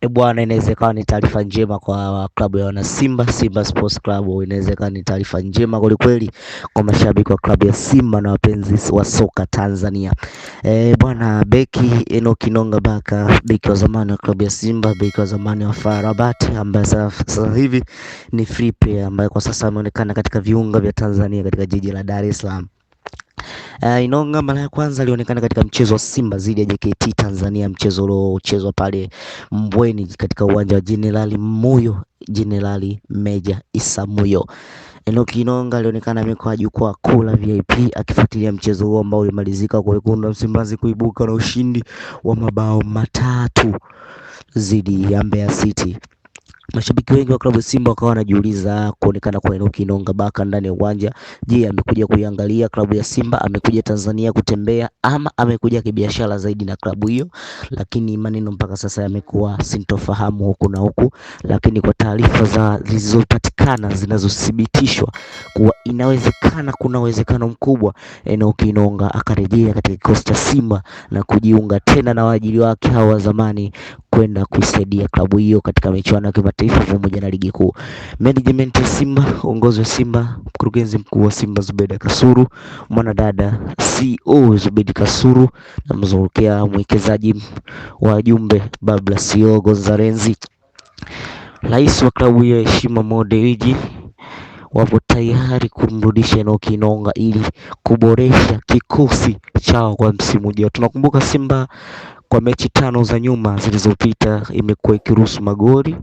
Bwana, inawezekana ni taarifa njema kwa klabu ya wana Simba, Simba Sports Club. Inawezekana ni taarifa njema kweli kwa mashabiki wa klabu ya Simba na wapenzi wa soka Tanzania. Bwana, beki Enock Inonga Baka, beki wa zamani wa klabu ya Simba, beki wa zamani wa FAR Rabat, ambaye sasa hivi ni free player, ambaye kwa sasa ameonekana katika viunga vya Tanzania katika jiji la Dar es Salaam. Inonga mara ya kwanza alionekana katika mchezo wa Simba dhidi ya JKT Tanzania, mchezo uliochezwa pale Mbweni katika uwanja wa Jenerali Meja Issa Muyo. Enock Inonga alionekana amekaa jukwaa kuu la VIP akifuatilia mchezo huo ambao ulimalizika kwa wekundu wa Msimbazi kuibuka na ushindi wa mabao 3 dhidi ya Mbeya City. Mashabiki wengi wa klabu Simba wakawa wanajiuliza kuonekana kwa Enock Inonga Baka ndani ya uwanja. Je, amekuja kuiangalia klabu ya Simba, amekuja Tanzania kutembea, ama amekuja kibiashara zaidi na klabu hiyo? Lakini maneno mpaka sasa yamekuwa sintofahamu huku na huku, lakini kwa taarifa zilizopatikana zinazothibitishwa kuwa inawezekana, kuna uwezekano mkubwa Enock Inonga akarejea katika kikosi cha Simba na kujiunga tena na waajili wake hao wa zamani kwenda kuisaidia klabu hiyo katika michuano ya kimataifa pamoja na ligi kuu. Management ya Simba, uongozi wa Simba, mkurugenzi mkuu wa Simba Zubeda Kasuru, mwanadada CEO Zubeda Kasuru, na mzungukia mwekezaji wa Jumbe Babla CEO Gonzarenzi, rais wa klabu ya Heshima Mo Dewji, wapo tayari kumrudisha Enock Inonga ili kuboresha kikosi chao kwa msimu ujao. Tunakumbuka Simba kwa mechi 5 za nyuma zilizopita imekuwa ikiruhusu magoli,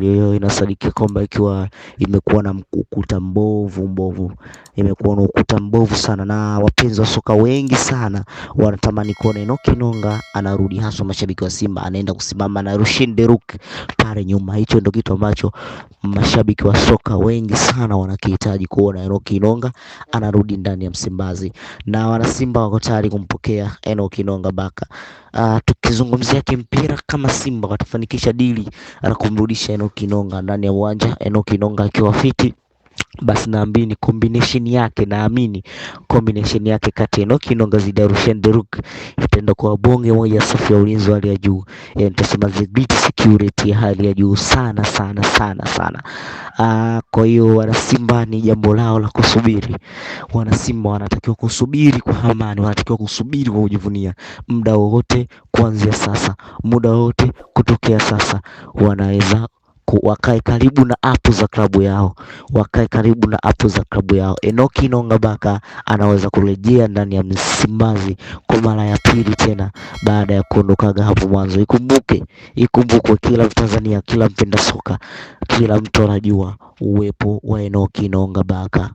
hiyo inasadiki kwamba ikiwa imekuwa na ukuta mbovu, imekuwa na ukuta mbovu sana, na wapenzi wa soka wengi sana wanatamani kuona Enock Inonga anarudi, hasa mashabiki wa Simba, anaenda kusimama na Rushin Deruk pale nyuma. Hicho ndio kitu ambacho mashabiki wa soka wengi sana wanakihitaji, kuona Enock Inonga anarudi ndani ya Msimbazi, na wana Simba wako tayari kumpokea Enock Inonga Baka. Tukizungumzia kimpira, kama Simba watafanikisha dili na kumrudisha Enock Inonga ndani ya uwanja, Enock Inonga akiwa fiti, basi naamini combination yake kati ya Enock Inonga dhidi ya Rushen Deruk itaenda kwa bonge moja safi ya ulinzi wa hali ya juu. Nitasema the great security ya hali ya juu sana. Kwa hiyo wana Simba ni jambo lao la kusubiri. Wana Simba wanatakiwa kusubiri kwa amani, wanatakiwa kusubiri kwa kujivunia. Muda wote kuanzia sasa, muda wote kutokea sasa, wanaweza wakae karibu na app za klabu yao, Enock Inonga Baka anaweza kurejea ndani ya Msimbazi kwa mara ya pili tena baada ya kuondokaga hapo mwanzo. Ikumbukwe kila Mtanzania, kila mpenda soka, kila mtu anajua uwepo wa Enock Inonga Baka.